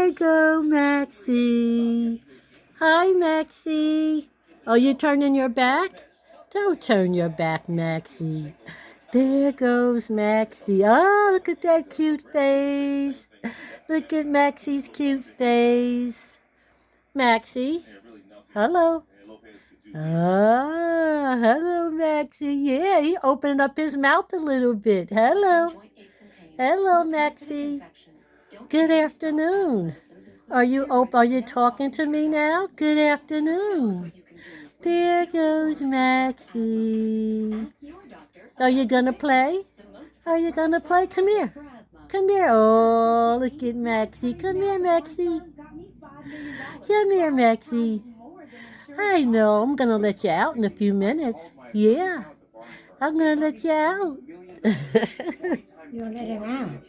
you go, Maxie. Hi, Maxie. Oh, you turning your back? Don't turn your back, Maxie. There goes Maxie. Oh, look at that cute face. Look at Maxie's cute face. Maxie. Hello. Ah, hello, Maxie. Yeah, he opened up his mouth a little bit. Hello. Hello, Maxie. Good afternoon. Are you talking to me now? Good afternoon. There goes Maxie. Are you gonna play? Are you gonna play? Come here. Come here. Oh, look at Maxie. Come here, Maxie. Come here, Maxie. I know. I'm gonna let you out in a few minutes. Yeah. I'm gonna let you out. You'll let him out.